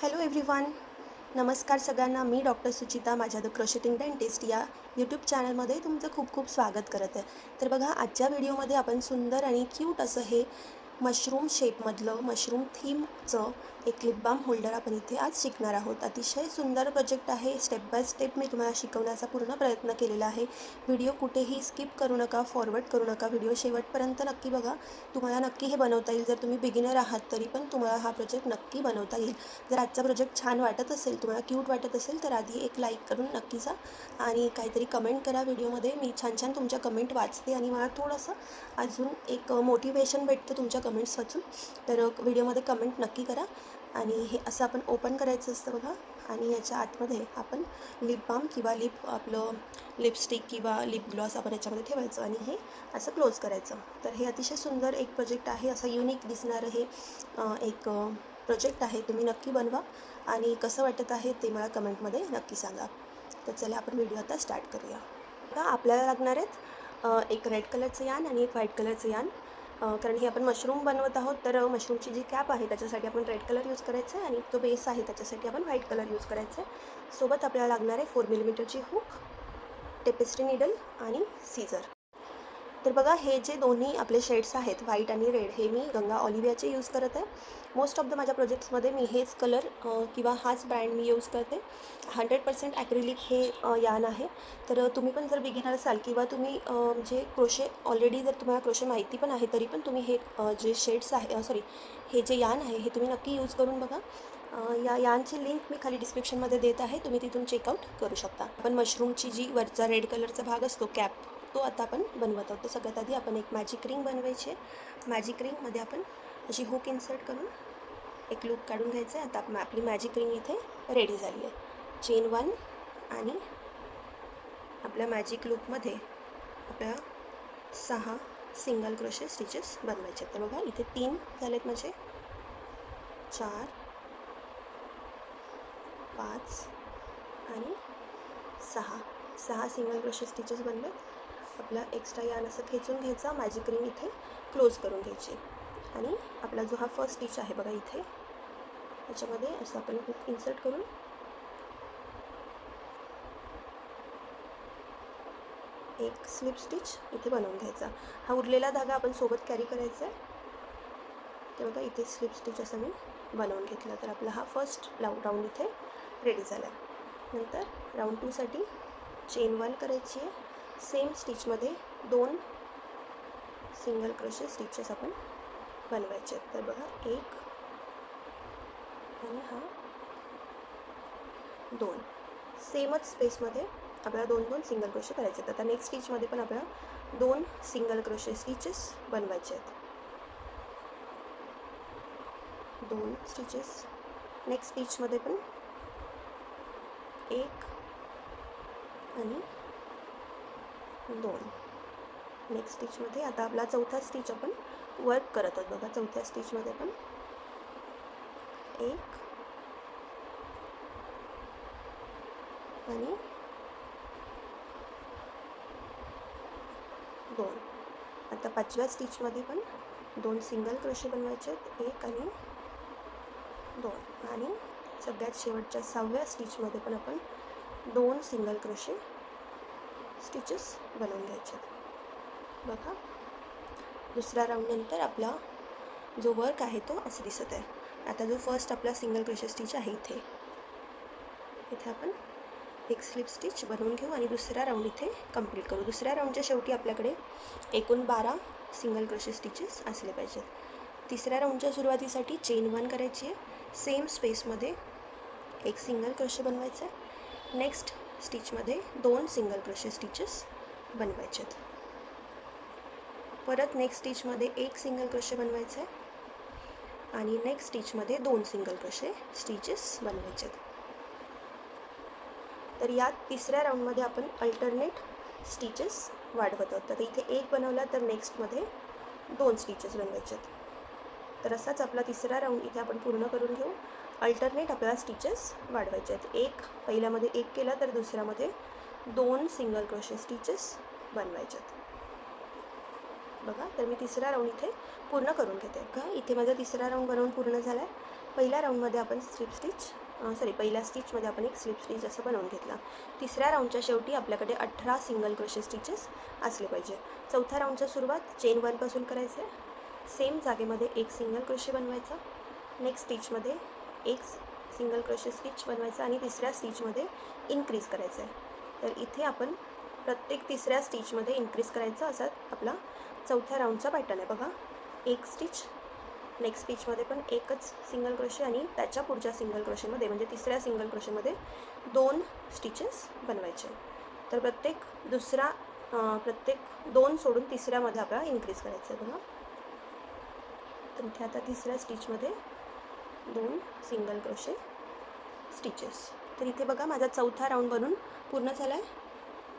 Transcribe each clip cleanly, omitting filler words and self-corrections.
Hello everyone. नमस्कार सगळ्यांना. मी doctor Suchita माझ्या द क्रोशेटिंग डेंटिस्ट या यूट्यूब चॅनलमध्ये तुमचं खूप खूप स्वागत करत आहे. तर बघा, आजच्या व्हिडिओमध्ये आपण सुंदर आणि क्यूट असं हे मशरूम शेपमधलं मशरूम थीमचं एक लिप बाम होल्डर आपण इथे आज शिकणार आहोत. अतिशय सुंदर प्रोजेक्ट आहे. स्टेप बाय स्टेप मी तुम्हाला शिकवण्याचा पूर्ण प्रयत्न केलेला आहे. व्हिडिओ कुठेही स्किप करू नका, फॉरवर्ड करू नका. व्हिडिओ शेवटपर्यंत नक्की बघा. तुम्हाला नक्की हे बनवता येईल. जर तुम्ही बिगिनर आहात तरी पण तुम्हाला हा प्रोजेक्ट नक्की बनवता येईल. जर आजचा प्रोजेक्ट छान वाटत असेल, तुम्हाला क्यूट वाटत असेल, तर आधी एक लाईक करून नक्की जा आणि काहीतरी कमेंट करा व्हिडिओमध्ये. मी छान छान तुमच्या कमेंट वाचते आणि मला थोडंसं अजून एक मोटिवेशन भेटतं तुमच्या कमेंट्स वाचून. तर व्हिडिओमध्ये कमेंट नक्की करा. आणि हे असं आपण ओपन करायचं असतं बघा. आणि याच्या आतमध्ये आपण लिप बाम किंवा आपलं लिपस्टिक किंवा लिप ग्लॉस आपण याच्यामध्ये ठेवायचं आणि हे असं क्लोज करायचं. तर हे अतिशय सुंदर एक प्रोजेक्ट आहे. असं युनिक दिसणारं हे एक प्रोजेक्ट आहे. तुम्ही नक्की बनवा आणि कसं वाटत आहे ते मला कमेंटमध्ये नक्की सांगा. तर चला आपण व्हिडिओ आता स्टार्ट करूया. बघा, आपल्याला लागणार आहेत एक रेड कलरचं यान आणि एक व्हाईट कलरचं यान. कारण हे आपण मशरूम बनवत आहोत, तर मशरूमची जी कॅप आहे त्याच्यासाठी आपण रेड कलर यूज करायचं आहे आणि जो बेस आहे त्याच्यासाठी आपण व्हाईट कलर यूज करायचं आहे. सोबत आपल्याला लागणार आहे 4 मिलीमीटरची हुक, टेपेस्ट्री निडल आणि सीझर. तर बघा, हे जे दोन्ही आपले शेड्स आहेत व्हाईट आणि रेड, हे मी गंगा ऑलिव्हियाचे यूज करत आहे. मोस्ट ऑफ द माझ्या प्रोजेक्ट्समध्ये मी हेच कलर किंवा हाच ब्रँड मी यूज करते. 100% ॲक्रिलिक हे यान आहे. तर तुम्ही पण जर बिगिनर असाल किंवा तुम्ही म्हणजे क्रोशे ऑलरेडी जर तुम्हाला क्रोशे माहिती पण आहे तरी पण तुम्ही हे जे शेड्स आहे हे जे यान आहे हे तुम्ही नक्की यूज करून बघा. या यानची लिंक मी खाली डिस्क्रिप्शनमध्ये देत आहे. तुम्ही तिथून चेकआउट करू शकता. आपण मशरूमची जी वरचा रेड कलरचा भाग असतो कॅप, तो आता आपण बनवत आहोत. तर सगळ्यात आधी आपण एक मॅजिक रिंग बनवायची आहे. मॅजिक रिंगमध्ये आपण अशी हुक इन्सर्ट करून एक लूप काढून घ्यायचं आहे. आता आपली मॅजिक रिंग इथे रेडी झाली आहे. चेन 1 आणि आपल्या मॅजिक लूपमध्ये आपल्या 6 सिंगल क्रोशे स्टिचेस बनवायचे आहेत. तर बघा, इथे 3 झालेत माझे, 4, 5 आणि 6 सिंगल क्रोशे स्टिचेस बनले. आपला एक्स्ट्रा यान असं खेचून घ्यायचा, मॅजिक रिंग इथे क्लोज करून घ्यायची आणि आपला जो हा फर्स्ट स्टिच आहे बघा इथे, याच्यामध्ये असं आपण हुक इन्सर्ट करून एक स्लिप स्टिच इथे बनवून घ्यायचा. हा उरलेला धागा आपण सोबत कॅरी करायचा आहे. ते बघा, इथे स्लिप स्टिच असं मी बनवून घेतला. तर आपला हा फर्स्ट राऊंड इथे रेडी झाला आहे. नंतर राऊंड 2साठी चेन 1 करायची आहे. सेम स्टिचमध्ये 2 सिंगल क्रोशे स्टिचेस आपण बनवायचे आहेत. तर बघा, 1 आणि हा 2 सेमच स्पेसमध्ये आपल्याला 2 सिंगल क्रोशे करायचे आहेत. आता नेक्स्ट स्टिचमध्ये पण आपल्याला 2 सिंगल क्रोशे स्टिचेस बनवायचे आहेत. 2 स्टिचेस. नेक्स्ट स्टिचमध्ये पण 1 आणि 2. नेक्स्ट स्टिचमध्ये आता आपला चौथा स्टिच आपण वर्क करत आहोत. बघा, चौथ्या स्टिचमध्ये पण 1 आणि 2. आता 5व्या स्टिचमध्ये पण 2 सिंगल क्रोशे बनवायचे आहेत, 1 आणि 2. आणि सगळ्यात शेवटच्या 6व्या स्टिचमध्ये पण आपण 2 सिंगल क्रोशे स्टिचेस बनवून घ्यायचे आहेत. बघा, दुसऱ्या राऊंडनंतर आपला जो वर्क आहे तो असं दिसत आहे. आता जो फर्स्ट आपला सिंगल क्रोशे स्टिच आहे इथे आपण एक स्लिप स्टिच बनवून घेऊ आणि दुसरा राऊंड इथे कंप्लीट करू. दुसऱ्या राऊंडच्या शेवटी आपल्याकडे एकूण 12 सिंगल क्रोशे स्टिचेस असले पाहिजेत. तिसऱ्या राऊंडच्या सुरुवातीसाठी चेन 1 करायची आहे. सेम स्पेसमध्ये एक सिंगल क्रोशे बनवायचं आहे. नेक्स्ट स्टिचमध्ये 2 सिंगल क्रोशे स्टिचेस बनवायचे आहेत. परत नेक्स्ट स्टिचमध्ये एक सिंगल क्रोशे बनवायचं आहे आणि नेक्स्ट स्टिचमध्ये 2 सिंगल क्रोशे स्टिचेस बनवायचे आहेत. तर यात तिसऱ्या राऊंडमध्ये आपण अल्टरनेट स्टिचेस वाढवत आहोत. तर इथे एक बनवला तर नेक्स्टमध्ये 2 स्टिचेस बनवायचे आहेत. तर असाच आपला तिसरा राऊंड इथे आपण पूर्ण करून घेऊ. अल्टरनेट आपल्याला स्टिचेस वाढवायचे आहेत. एक पहिल्यामध्ये 1 केला तर दुसऱ्यामध्ये 2 सिंगल क्रोशे स्टिचेस बनवायचे आहेत. बघा, तर मी तिसरा राऊंड इथे पूर्ण करून घेते. का इथे माझा तिसरा राऊंड बनवून पूर्ण झाला आहे. पहिल्या राऊंडमध्ये आपण पहिल्या स्टिचमध्ये आपण एक स्लिप स्टिच असं बनवून घेतला. तिसऱ्या राऊंडच्या शेवटी आपल्याकडे 18 सिंगल क्रोशे स्टिचेस असले पाहिजे. चौथ्या राऊंडच्या सुरुवात चेन 1 पासून करायचं आहे. सेम जागेमध्ये एक सिंगल क्रोशे बनवायचा. नेक्स्ट स्टिचमध्ये एक सिंगल क्रोशे स्टिच बनवायचा आणि तिसऱ्या स्टिचमध्ये इन्क्रीज करायचं आहे. तर इथे आपण प्रत्येक तिसऱ्या स्टिचमध्ये इन्क्रीज करायचं असा आपला चौथ्या राऊंडचा पॅटर्न आहे. बघा, एक स्टिच, नेक्स्ट स्टिचमध्ये पण एकच सिंगल क्रोशे आणि त्याच्या पुढच्या सिंगल क्रोशेमध्ये म्हणजे तिसऱ्या सिंगल क्रोशेमध्ये 2 स्टिचेस बनवायचे. तर प्रत्येक 2 सोडून तिसऱ्यामध्ये आपल्याला इन्क्रीज करायचं आहे. बघा, तर इथे आता तिसऱ्या स्टिचमध्ये 2 सिंगल क्रोशे स्टिचेस. तर इथे बघा माझा चौथा राऊंड बनून पूर्ण झाला आहे.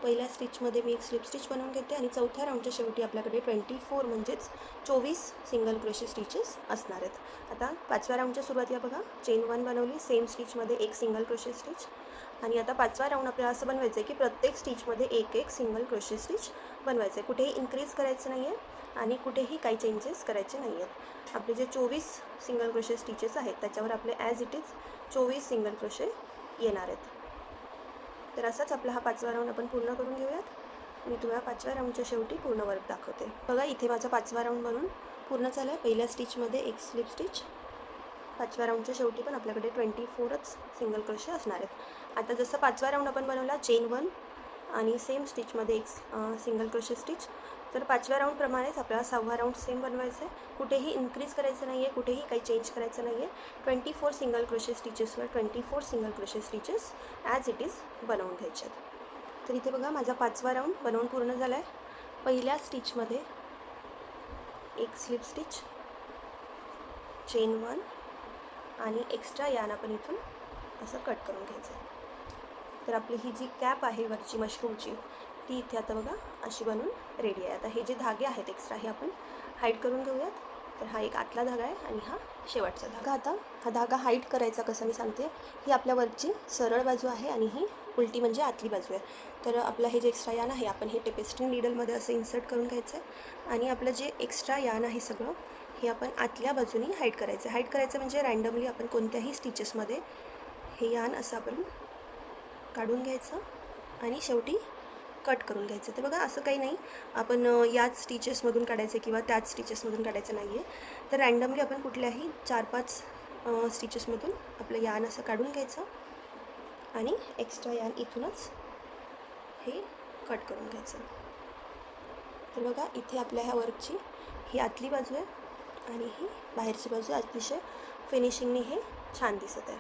पहिल्या स्टिचमध्ये मी एक स्लिप स्टिच बनवून घेते आणि चौथ्या राऊंडच्या शेवटी आपल्याकडे 24 म्हणजेच 24 सिंगल क्रोशे स्टिचेस असणार आहेत. आता पाचव्या राऊंडच्या सुरुवातीला बघा चेन 1 बनवली, सेम स्टिचमध्ये एक सिंगल क्रोशे स्टिच आणि आता पाचवा राऊंड आपल्याला असं बनवायचं आहे की प्रत्येक स्टिचमध्ये एक सिंगल क्रोशे स्टिच बनवायचं आहे. कुठेही इन्क्रीज करायचं नाही आहे आणि कुठेही काही चेंजेस करायचे नाही आहेत. आपले जे 24 सिंगल क्रोशे स्टिचेस आहेत त्याच्यावर आपले as it is 24 single crochet येणार आहेत. तर असाच आपला हा पाचवा राऊंड आपण पूर्ण करून घेऊयात. मी तुम्हाला पाचव्या राऊंडच्या शेवटी पूर्ण वर्क दाखवते. बघा, इथे माझा पाचवा राऊंड बनून पूर्ण झाला आहे. पहिल्या स्टिचमध्ये एक स्लिप स्टिच, पाचव्या राऊंडच्या शेवटी पण आपल्याकडे 24च सिंगल क्रोशे असणार आहेत. आता जसं पाचवा राऊंड आपण बनवला चेन 1 आणि सेम स्टिचमध्ये एक सिंगल क्रोशे स्टिच, तर पाचव्या राऊंडप्रमाणेच आपल्याला सहावा राऊंड सेम बनवायचं आहे. कुठेही इन्क्रीज करायचं नाही आहे, कुठेही काही चेंज करायचं नाही आहे. 24 सिंगल क्रोशे स्टिचेसवर 24 single crochet stitches as it is बनवून घ्यायचे आहेत. तर इथे बघा माझा पाचवा राऊंड बनवून पूर्ण झाला आहे. पहिल्या स्टिचमध्ये एक स्लिप स्टिच, चेन 1 आणि एक्स्ट्रा यान आपण इथून असं कट करून घ्यायचं आहे. तर आपली ही जी कॅप आहे वरची मशरूमची ती इथे आता बघा अशी बनवून रेडी आहे. आता हे जे धागे आहेत एक्स्ट्रा हे आपण हाईड करून घेऊयात. तर हा एक आतला धागा आहे आणि हा शेवटचा धागा. आता हा धागा हाईड करायचा कसा मी सांगते. ही आपल्या वरची सरळ बाजू आहे आणि ही उलटी म्हणजे आतली बाजू आहे. तर आपलं हे जे एक्स्ट्रा यान आहे आपण हे टेपेस्ट्री नीडलमध्ये असं इन्सर्ट करून घ्यायचं आहे आणि आपलं जे एक्स्ट्रा यान आहे सगळं हे आपण आतल्या बाजूनी हाईड करायचं. हाईड करायचं म्हणजे रँडमली आपण कोणत्याही स्टिचेसमध्ये हे यान असं आपण काढून घ्यायचं आणि शेवटी कट करून घ्यायचं. ते बघा असं काही नाही आपण याच स्टिचेसमधून काढायचं किंवा त्याच स्टिचेसमधून काढायचं नाही आहे. तर रँडमली आपण कुठल्याही 4-5 स्टिचेसमधून आपलं यान असं काढून घ्यायचं आणि एक्स्ट्रा यान इथूनच हे कट करून घ्यायचं. तर बघा इथे आपल्या ह्या वर्कची ही आतली बाजू आहे आणि ही बाहेरची बाजू अतिशय फिनिशिंगने हे छान दिसत आहे.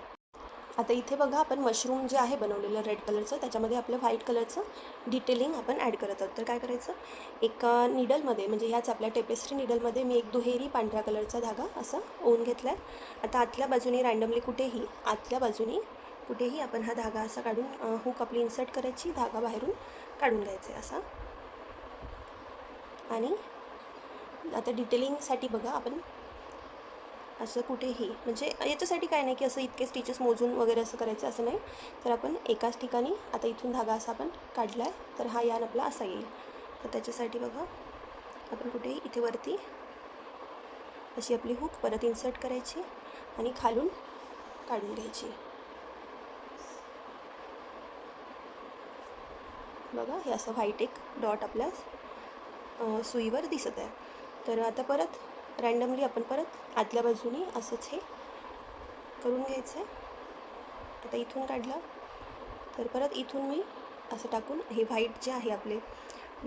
आता इथे बघा आपण मशरूम जे आहे बनवलेलं रेड कलरचं त्याच्यामध्ये आपलं व्हाईट कलरचं डिटेलिंग आपण ॲड करत आहोत. तर काय करायचं, एका नीडलमध्ये म्हणजे ह्याच आपल्या टेपेस्ट्री नीडलमध्ये मी एक दुहेरी पांढऱ्या कलरचा धागा असा ओवून घेतला आहे. आता आतल्या बाजूने रँडमली आतल्या बाजूने कुठेही आपण हा धागा असा काढून हुक आपली इन्सर्ट करायची, धागा बाहेरून काढून घ्यायचा आहे असा. आणि आता डिटेलिंगसाठी बघा आपण असं कुठेही म्हणजे याच्यासाठी काय नाही की असं इतके स्टिचेस मोजून वगैरे असं करायचं असं नाही. तर आपण एकाच ठिकाणी आता इथून धागा असा आपण काढला आहे तर हा यान आपला असा येईल. तर त्याच्यासाठी बघा आपण कुठेही इथे वरती अशी आपली हुक परत इन्सर्ट करायची आणि खालून काढून घ्यायची. बघा हे असं व्हाईट एक डॉट आपल्या सुईवर दिसत आहे. तर आता परत रँडमली आपण परत आतल्या बाजूनी असंच हे करून घ्यायचं आहे. आता इथून काढलं तर परत इथून मी असं टाकून हे व्हाईट जे आहे आपले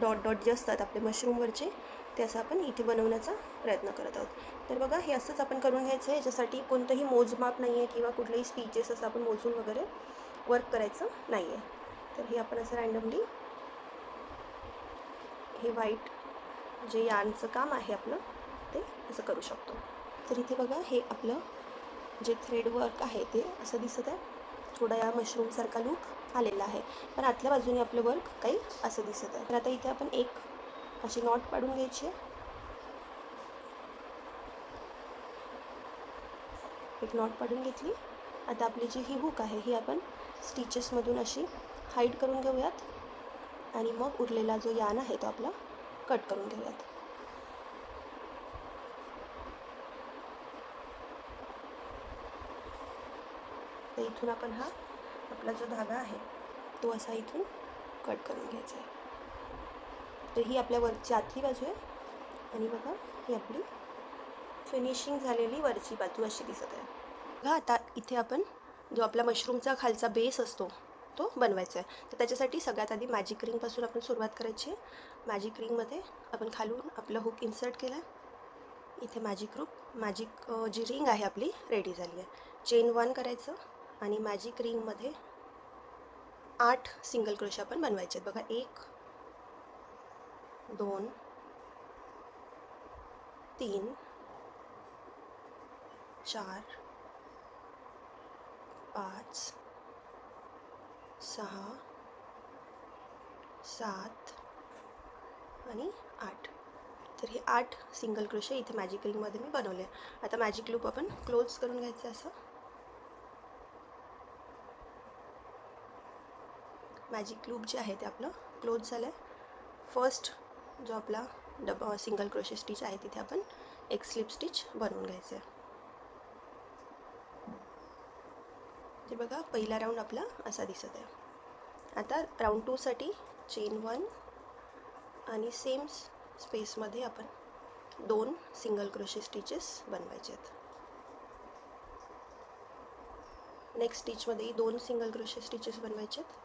डॉट जे असतात आपले मशरूमवरचे ते असं आपण इथे बनवण्याचा प्रयत्न करत आहोत. तर बघा हे असंच आपण करून घ्यायचं आहे. याच्यासाठी कोणतंही मोजमाप नाही आहे किंवा कुठलेही स्टिचेस असं आपण मोजून वगैरे वर्क करायचं नाही आहे. तर हे आपण असं रँडमली हे व्हाईट जे यानचं काम आहे आपलं ते असं करू शकतो. तर इथे बघा हे आपलं जे थ्रेड वर्क आहे ते असं दिसत आहे. थोडा या मशरूमसारखा लूक आलेला आहे पण आतल्या बाजूने आपलं वर्क काही असं दिसत आहे. तर आता इथे आपण एक अशी नॉट पाडून घ्यायची आहे. एक नॉट पाडून घेतली. आता आपली जी ही हुक आहे ही आपण स्टिचेसमधून अशी हाईड करून घेऊयात आणि मग उरलेला जो यान आहे तो आपला कट करून घेऊयात. तर इथून आपण हा आपला जो धागा आहे तो असा इथून कट करून घ्यायचा आहे. तर ही आपल्या वरची आतली बाजू आहे आणि बघा ही आपली फिनिशिंग झालेली वरची बाजू अशी दिसत आहे. बघा आता इथे आपण जो आपला मशरूमचा खालचा बेस असतो तो बनवायचा आहे. तर त्याच्यासाठी सगळ्यात आधी मॅजिक रिंगपासून आपण सुरुवात करायची आहे. मॅजिक रिंगमध्ये आपण खालून आपला हुक इन्सर्ट केला आहे. इथे मॅजिक जी रिंग आहे आपली रेडी झाली आहे. चेन 1 करायचं आणि मॅजिक रिंगमध्ये 8 सिंगल क्रोशे आपण बनवायचे आहेत. बघा 1 2 3 4 5 6 7 आणि 8. तर हे 8 सिंगल क्रोशे इथे मॅजिक रिंगमध्ये मी बनवले. आता मॅजिक लूप आपण क्लोज करून घ्यायचं असं. मॅजिक लूप जे आहे ते आपलं क्लोज झालं आहे. फर्स्ट जो आपला सिंगल क्रोशे स्टिच आहे तिथे आपण एक स्लिप स्टिच बनवून घ्यायचं आहे. ते बघा पहिला राऊंड आपला असा दिसत आहे. आता राऊंड 2साठी चेन 1 आणि सेम स्पेसमध्ये आपण 2 सिंगल क्रोशे स्टिचेस बनवायचे आहेत. नेक्स्ट स्टिचमध्येही 2 सिंगल क्रोशे स्टिचेस बनवायचे आहेत.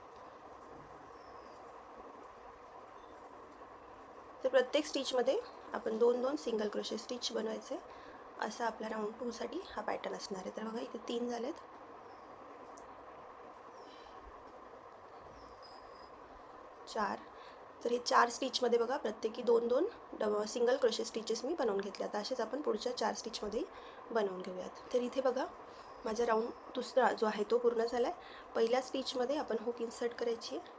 तर प्रत्येक स्टिचमध्ये आपण 2-2 सिंगल क्रोशे स्टिच बनवायचे. असा आपला राऊंड 2साठी हा पॅटर्न असणार आहे. तर बघा इथे 3 झालेत. 4. तर हे 4 स्टिचमध्ये बघा प्रत्येकी 2-2 सिंगल क्रोशे स्टिचेस मी बनवून घेतले. आता असेच आपण पुढच्या 4 स्टिचमध्ये बनवून घेऊयात. तर इथे बघा माझा राऊंड दुसरा जो आहे तो पूर्ण झाला आहे. पहिल्या स्टिचमध्ये आपण हुक इन्सर्ट करायची आहे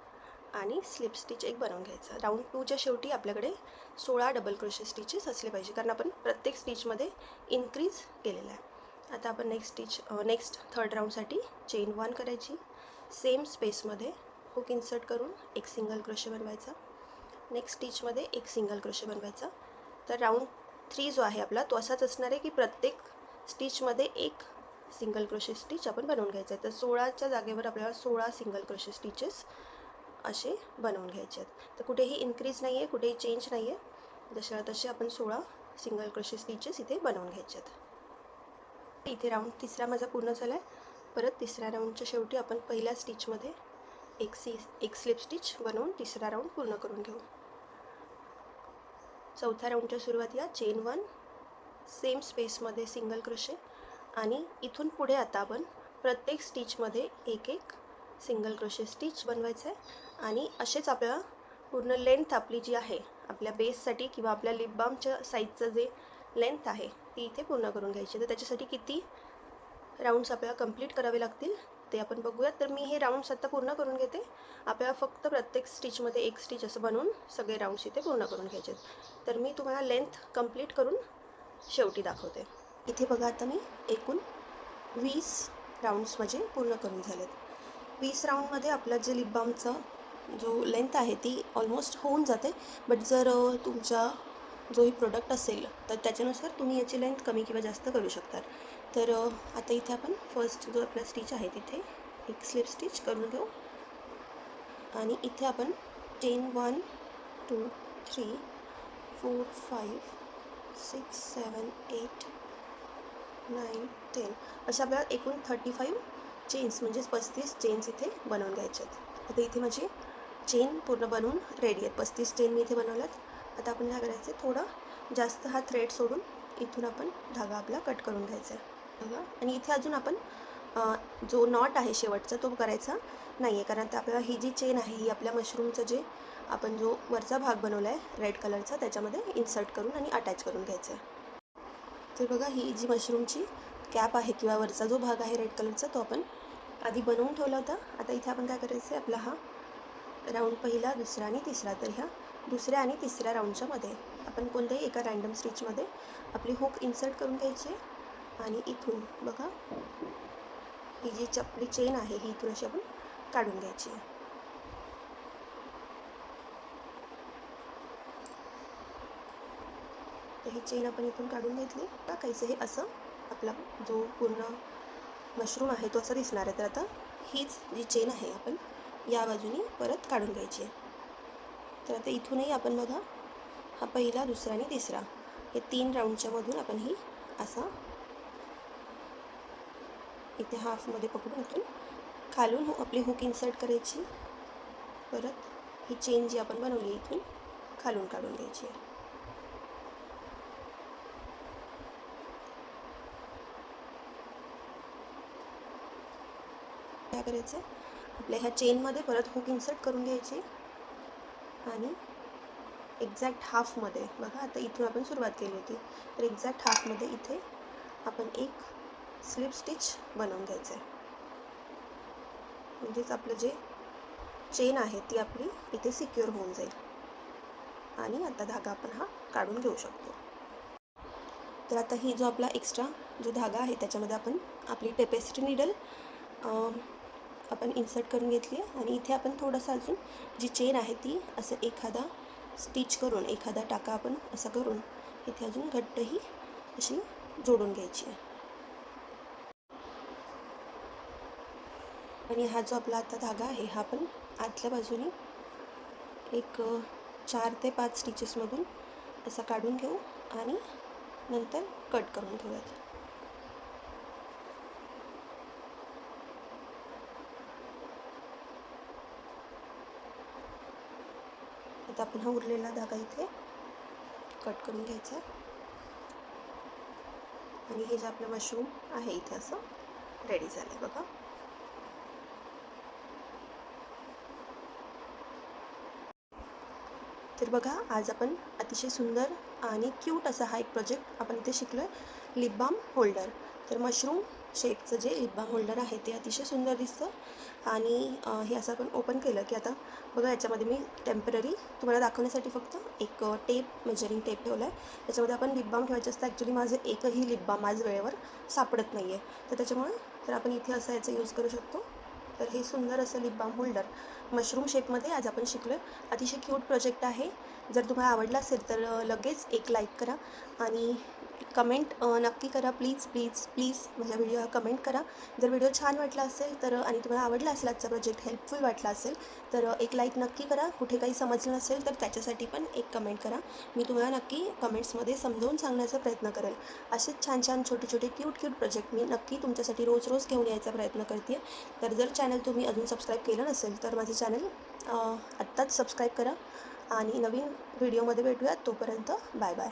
आणि स्लिप स्टिच एक बनवून घ्यायचं. राऊंड 2च्या शेवटी आपल्याकडे 16 डबल क्रोशे स्टिचेस असले पाहिजे, कारण आपण प्रत्येक स्टिचमध्ये इन्क्रीज केलेला आहे. आता आपण नेक्स्ट थर्ड राऊंडसाठी चेन 1 करायची. सेम स्पेसमध्ये हुक इन्सर्ट करून एक सिंगल क्रोशे बनवायचा. नेक्स्ट स्टिचमध्ये एक सिंगल क्रोशे बनवायचा. तर राऊंड 3 जो आहे आपला तो असाच असणार आहे की प्रत्येक स्टिचमध्ये एक सिंगल क्रोशे स्टिच आपण बनवून घ्यायचं आहे. तर 16च्या जागेवर आपल्याला 16 सिंगल क्रोशे स्टिचेस असे बनवून घ्यायचे आहेत. तर कुठेही इन्क्रीज नाही आहे, कुठेही चेंज नाही आहे. जशा तसे आपण 16 सिंगल क्रोशे स्टिचेस इथे बनवून घ्यायचे आहेत. इथे राऊंड तिसरा माझा पूर्ण झाला आहे. परत तिसऱ्या राऊंडच्या शेवटी आपण पहिल्या स्टिचमध्ये एक स्लिप स्टिच बनवून तिसरा राऊंड पूर्ण करून घेऊ. चौथ्या राऊंडच्या सुरुवातीला चेन 1 सेम स्पेसमध्ये सिंगल क्रोशे आणि इथून पुढे आता आपण प्रत्येक स्टिचमध्ये एक सिंगल क्रोशे स्टिच बनवायचं आहे. आणि असेच आपल्याला पूर्ण लेंथ आपली जी आहे आपल्या बेससाठी किंवा आपल्या लिप बामच्या साईजचं जे लेंथ आहे ती इथे पूर्ण करून घ्यायची. तर त्याच्यासाठी किती राऊंड्स आपल्याला कंप्लीट करावे लागतील ते आपण बघूयात. तर मी हे राऊंड्स आता पूर्ण करून घेते. आपल्याला फक्त प्रत्येक स्टिचमध्ये एक स्टिच असं बनवून सगळे राऊंड्स इथे पूर्ण करून घ्यायचे. तर मी तुम्हाला लेंथ कंप्लीट करून शेवटी दाखवते. इथे बघा आता मी एकूण 20 राऊंड्स माझे पूर्ण करून झालेत. 20 राऊंडमध्ये आपला जे लिप बामचा जो लेंथ आहे ती ऑलमोस्ट होऊन जाते. बट जर तुमचा जो ही प्रोडक्ट असेल तर त्याच्यानुसार तुम्ही याची लेंथ कमी किंवा जास्त करू शकता. तर आता इथे आपण फर्स्ट जो आपला स्टिच आहे तिथे एक स्लिप स्टिच करून घेऊ आणि इथे आपण चेन 1 2 3 4 5 6 7 8 9 10 अशा आपल्याला एकूण 35 चेन्स म्हणजेच 35 चेन्स इथे बनवून घ्यायचे आहेत. आता इथे माझी चेन पूर्ण बनवून रेडी आहेत. 35 चेन मी इथे बनवल्यात. आता आपण काय करायचं आहे, थोडा जास्त हा थ्रेड सोडून इथून आपण धागा आपला कट करून घ्यायचा आहे बघा. आणि इथे अजून आपण जो नॉट आहे शेवटचा तो करायचा नाही आहे, कारण आपल्याला ही जी चेन आहे ही आपल्या मशरूमचं जे आपण जो वरचा भाग बनवला आहे रेड कलरचा त्याच्यामध्ये इन्सर्ट करून आणि अटॅच करून घ्यायचा आहे. तर बघा ही जी मशरूमची कॅप आहे किंवा वरचा जो भाग आहे रेड कलरचा तो आपण आधी बनवून ठेवला होता. आता इथे आपण काय करायचं आहे, आपला हा राऊंड पहिला दुसरा आणि तिसरा. तर ह्या दुसऱ्या आणि तिसऱ्या राऊंडच्या मध्ये आपण कोणत्याही एका रँडम स्टिचमध्ये आपली हुक इन्सर्ट करून घ्यायची आणि इथून बघा ही जी आपली चेन आहे ही इथून अशी आपण काढून घ्यायची आहे. तर ही चेन आपण इथून काढून घेतली. टाकायचं हे असं आपला जो पूर्ण मशरूम आहे तो असा दिसणार आहे. तर आता हीच जी चेन आहे आपण या बाजूनी परत काढून घ्यायची आहे. तर आता इथूनही आपण बघा हा पहिला, दुसरा आणि तिसरा हे 3 राऊंडच्या मधून आपण ही असा इथे हाफमध्ये पकडून इथून खालून आपली हुक इन्सर्ट करायची. परत ही चेन जी आपण बनवली इथून खालून काढून घ्यायची आहे. काय करायचं, आपल्या ह्या चेनमध्ये परत हुक इन्सर्ट करून घ्यायची आणि एक्झॅक्ट हाफमध्ये बघा, आता इथून आपण सुरुवात केली होती तर एक्झॅक्ट हाफमध्ये इथे आपण एक स्लिप स्टिच बनवून घ्यायचं आहे. म्हणजेच आपलं जे चेन आहे ती आपली इथे सिक्युअर होऊन जाईल. आणि आता धागा आपण हा काढून घेऊ शकतो. तर आता ही जो आपला एक्स्ट्रा जो धागा आहे त्याच्यामध्ये आपण आपली टेपेस्ट्री निडल आपण इन्सर्ट करून घेतली आहे. आणि इथे आपण थोडंसं अजून जी चेन आहे ती असं एखादा स्टिच करून, एखादा टाका आपण असं करून इथे अजून घट्टही अशी जोडून घ्यायची आहे. आणि हा जो आपला आता धागा आहे हा आपण आतल्या बाजूने एक 4 ते 5 स्टिचेसमधून असा काढून घेऊ आणि नंतर कट करून घेऊयात. आता आपण हा उरलेला धागा इथे कट करून घ्यायचा आणि हे जे आपलं मशरूम आहे इथे असं रेडी झालं आहे बघा. तर बघा, आज आपण अतिशय सुंदर आणि क्यूट असा हा एक प्रोजेक्ट आपण इथे शिकलो आहे, लिप बाम होल्डर. तर मशरूम शेपचं जे लिप बाम होल्डर आहे ते अतिशय सुंदर दिसतं. आणि हे असं आपण ओपन केलं की आता बघा, याच्यामध्ये मी टेम्पररी तुम्हाला दाखवण्यासाठी फक्त एक टेप, मेजरिंग टेप ठेवला आहे. त्याच्यामध्ये आपण लिप बाम ठेवायचं असतं. ॲक्च्युली माझं एकही लिप बाम आज वेळेवर सापडत नाही आहे, तर त्याच्यामुळे तर आपण इथे असं याचा यूज करू शकतो. तर हे सुंदर असं लिप बाम होल्डर मशरूम शेपमध्ये आज आपण शिकलो आहे. अतिशय क्यूट प्रोजेक्ट आहे. जर तुम्हाला आवडला असेल तर लगेच एक लाईक करा आणि कमेंट नक्की करा. प्लीज प्लीज प्लीज माझ्या व्हिडिओ कमेंट करा. जर व्हिडिओ छान वाटला असेल तर आणि तुम्हाला आवडला असेल, आजचा प्रोजेक्ट हेल्पफुल वाटला असेल तर एक लाईक नक्की करा. कुठे काही समजलं नसेल तर त्याच्यासाठी पण एक कमेंट करा. मी तुम्हाला नक्की कमेंट्समध्ये समजावून सांगण्याचा प्रयत्न करेल. असेच छान छान छोटे छोटे क्यूट प्रोजेक्ट मी नक्की तुमच्यासाठी रोज रोज घेऊन यायचा प्रयत्न करते. तर जर चॅनल तुम्ही अजून सबस्क्राईब केलं नसेल तर माझं चॅनल आत्ताच सबस्क्राईब करा आणि नवीन व्हिडिओमध्ये भेटूयात. तोपर्यंत बाय बाय.